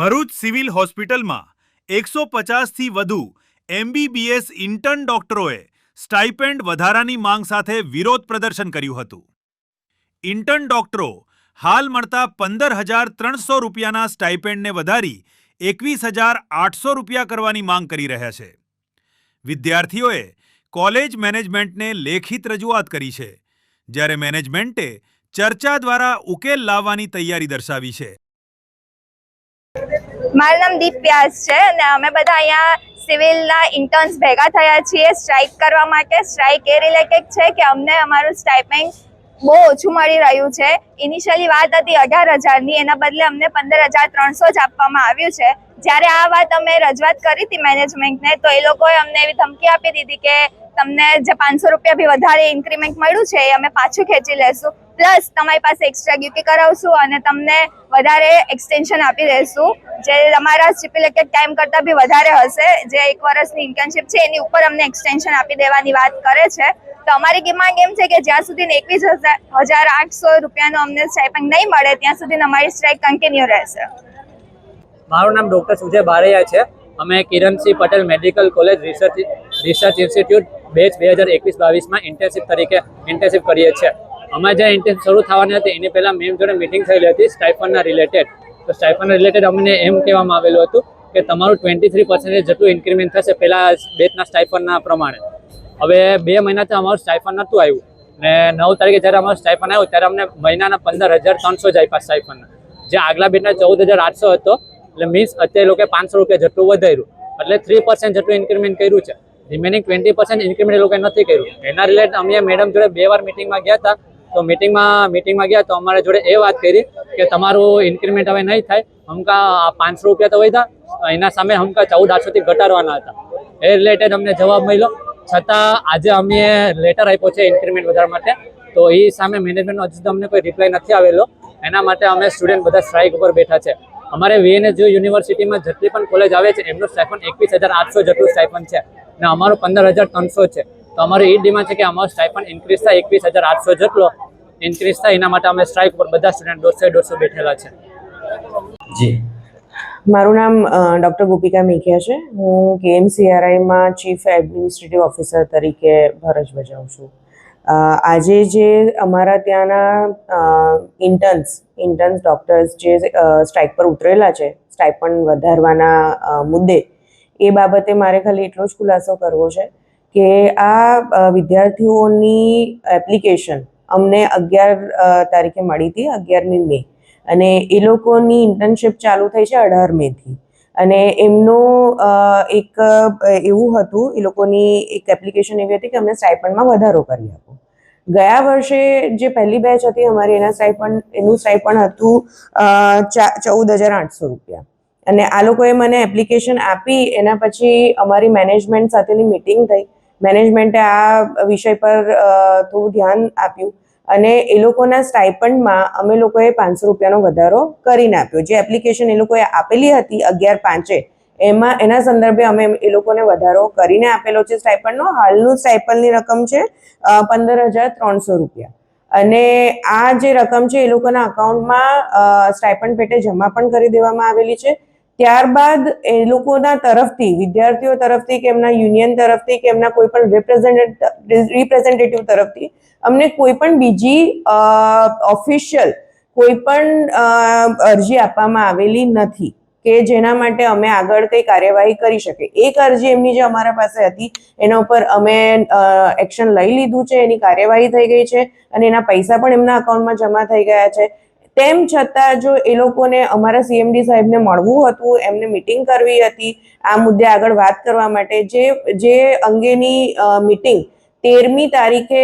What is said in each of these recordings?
Bharuch civil હોસ્પિટલમાં 150થી વધુ MBBS intern ડોક્ટરોએ સ્ટાઇપેન્ડ વધારાની માંગ સાથે વિરોધ પ્રદર્શન કર્યું હતું. ઇન્ટર્ન ડોક્ટરો હાલ મળતા 15,300 રૂપિયાના સ્ટાઇપેન્ડને વધારી 21,800 રૂપિયા કરવાની માંગ કરી રહ્યા છે. વિદ્યાર્થીઓએ કોલેજ મેનેજમેન્ટને લેખિત રજૂઆત કરી છે, જ્યારે મેનેજમેન્ટે ચર્ચા દ્વારા ઉકેલ લાવવાની તૈયારી દર્શાવી છે. મારું નામ દીપ વ્યાસ છે અને અમે બધા અહીંયા સિવિલના ઇન્ટર્ન્સ ભેગા થયા છીએ સ્ટ્રાઇક કરવા માટે. સ્ટ્રાઇક એ રિલેટેડ છે કે અમને અમારું સ્ટાઇપેન્ડ બહુ ઓછું મળી રહ્યું છે. ઇનિશિયલી વાત હતી 18,000ની, એના બદલે અમને 15,300 જ આપવામાં આવ્યું છે. જ્યારે આ વાત અમે રજૂઆત કરી હતી મેનેજમેન્ટને, તો એ લોકોએ અમને એવી ધમકી આપી દીધી કે તમને જે 500 રૂપિયા બી વધારે ઇન્ક્રીમેન્ટ મળ્યું છે એ અમે પાછું ખેંચી લેશું, પ્લસ તમારી પાસે એક્સ્ટ્રા ડ્યુટી કરાવશું અને તમને વધારે એક્સટેન્શન આપી દઈશું, જે તમારા સ્ટિપ્યુલેટેડ ટાઈમ કરતાં બી વધારે હશે. જે 1 વર્ષની ઇન્ટર્નશીપ છે એની ઉપર અમને એક્સટેન્શન આપી દેવાની વાત કરે છે. તો અમારી ડિમાન્ડ એમ છે કે જ્યાં સુધી 21,800 રૂપિયાનો અમને સ્ટાઇપેન્ડ નહીં મળે ત્યાં સુધી અમારી સ્ટ્રાઇક કન્ટિન્યુ રહેશે. મારું નામ ડૉક્ટર સુજય બારૈયા છે. અમે Kiransinh Patel medical college research institute batch 2021-22માં ઇન્ટર્નશીપ કરીએ છીએ. અમે જે ઇન્ટર્નશીપ શરૂ થવાની હતી એની પહેલાં મેમ જોડે મિટિંગ થયેલી હતી સ્ટાઇપન્ડના રિલેટેડ. તો સ્ટાઇપન્ડના રિલેટેડ અમને એમ કહેવામાં આવેલું હતું કે તમારું 23% જેટલું ઇન્ક્રીમેન્ટ થશે પહેલાં બેચના સ્ટાઇપન્ડના પ્રમાણે. હવે 2 મહિનાથી અમારું સ્ટાઇપન્ડ નહોતું આવ્યું ને 9 તારીખે જ્યારે અમારું સ્ટાઇપન્ડ આવ્યું ત્યારે અમને મહિનાના 15,300 જ આપ્યા સ્ટાઇપન્ડના, જે આગલા બેચના 14,800 હતો. એટલે મીન્સ અત્યારે લોકોએ 500 રૂપિયા જેટલું વધાર્યું, એટલે 3% જેટલું ઇન્ક્રીમેન્ટ કર્યું છે. રિમેનિંગ 20% ઇન્ક્રીમેન્ટ એ લોકોએ નથી કર્યું. એના રિલેટેડ અમે મેડમ જોડે 2 વાર મિટિંગમાં ગયા હતા. તો મિટિંગમાં ગયા તો અમારા જોડે એ વાત કરી કે તમારું ઇન્ક્રીમેન્ટ હવે નહીં થાય, હમકા 500 રૂપિયા તો વધ્યા, એના સામે હમકા 14,800થી ઘટાડવાના હતા. એ રિલેટેડ અમને જવાબ મળ્યો. છતાં આજે અમે લેટર આપ્યો છે ઇન્ક્રીમેન્ટ વધારવા માટે, તો એ સામે મેનેજમેન્ટનો હજી અમને કોઈ રિપ્લાય નથી આવેલો. એના માટે અમે સ્ટુડન્ટ બધા સ્ટ્રાઇક ઉપર બેઠા છે. અમારે VNSU યુનિવર્સિટીમાં જેટલી પણ કોલેજ આવે છે એમનું સ્ટાઇપન્ડ 21,800 જેટલું સ્ટાઇપન્ડ છે ને અમારું 15,300 છે. તો અમારી એ ડિમાન્ડ છે કે અમારું સ્ટાઇપન્ડ ઇન્ક્રીઝ થાય, 21,800 જેટલો ઇન્ક્રીઝ થાય. એના માટે અમે સ્ટ્રાઇક ઉપર બધા સ્ટુડન્ટ 150 બેઠેલા છે. જી, મારું નામ ડૉક્ટર ગોપિકા મેઘિયા છે. હું KMCRIમાં ચીફ એડમિનિસ્ટ્રેટિવ ઓફિસર તરીકે ફરજ બજાવું છું. આજે જે અમારા ત્યાંના ઇન્ટર્ન્સ ડૉક્ટર્સ જે સ્ટ્રાઇક પર ઉતરેલા છે સ્ટાઇપન્ડ વધારવાના મુદ્દે, એ બાબતે મારે ખાલી એટલો જ ખુલાસો કરવો છે કે આ વિદ્યાર્થીઓની એપ્લિકેશન અમને 11 તારીખે મળી હતી, 11મી મે, અને એ લોકોની ઇન્ટર્નશીપ ચાલુ થઈ છે 18 મેથી. અને એમનું એક એવું હતું, એ લોકોની એક એપ્લિકેશન એવી હતી કે અમને સ્ટાઇપન્ડમાં વધારો કરી આપો. ગયા વર્ષે જે પહેલી બેચ હતી અમારી એનું સ્ટાઇપન્ડ હતું 14,800 રૂપિયા. અને આ લોકોએ મને એપ્લિકેશન આપી, એના પછી અમારી મેનેજમેન્ટ સાથેની મિટિંગ થઈ. મેનેજમેન્ટે આ વિષય પર થોડું ધ્યાન આપ્યું અને એ લોકોના સ્ટાઇપન્ડમાં અમે લોકોએ 500 રૂપિયાનો વધારો કરીને આપ્યો. જે એપ્લિકેશન એ લોકોએ આપેલી હતી 11/5 એના સંદર્ભે અમે એ લોકોને વધારો કરીને આપેલો છે સ્ટાઇપન્ડનો. હાલનું સ્ટાઇપન્ડની રકમ છે 15,300 રૂપિયા. અને આ જે રકમ છે એ લોકોના અકાઉન્ટમાં સ્ટાઇપન્ડ પેટે જમા પણ કરી દેવામાં આવેલી છે. ત્યારબાદ એ લોકોના તરફથી, વિદ્યાર્થીઓ તરફથી કે એમના યુનિયન તરફથી કે એમના કોઈ પણ રિપ્રેઝેન્ટેટિવ તરફથી અમને કોઈ પણ બીજી ઓફિશિયલ કોઈ પણ અરજી આપવામાં આવેલી નથી કે જેના માટે અમે આગળ કંઈ કાર્યવાહી કરી શકીએ. એક અરજી એમની જે અમારા પાસે હતી એના ઉપર અમે એક્શન લઈ લીધું છે, એની કાર્યવાહી થઈ ગઈ છે અને એના પૈસા પણ એમના અકાઉન્ટમાં જમા થઈ ગયા છે. તેમ છતાં જો એ લોકોને અમારા CMD સાહેબને મળવું હતું, એમને મિટિંગ કરવી હતી આ મુદ્દે આગળ વાત કરવા માટે, જે અંગેની મિટિંગ 13મી તારીખે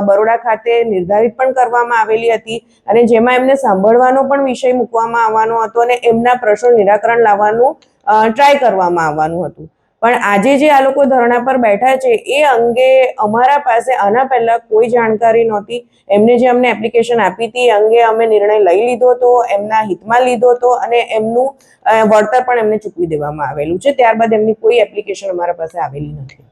બરોડા ખાતે નિર્ધારિત પણ કરવામાં આવેલી હતી અને જેમાં એમને સાંભળવાનો પણ વિષય મૂકવામાં આવવાનો હતો અને એમના પ્રશ્નો નિરાકરણ લાવવાનું ટ્રાય કરવામાં આવવાનું હતું. પણ આજે જે આ લોકો ધરણા પર બેઠા છે એ અંગે અમારા પાસે આના પહેલાં કોઈ જાણકારી નહોતી. એમને જે અમને એપ્લિકેશન આપી હતી એ અંગે અમે નિર્ણય લઈ લીધો હતો, એમના હિતમાં લીધો હતો અને એમનું વળતર પણ એમને ચૂકવી દેવામાં આવેલું છે. ત્યારબાદ એમની કોઈ એપ્લિકેશન અમારા પાસે આવેલી નથી.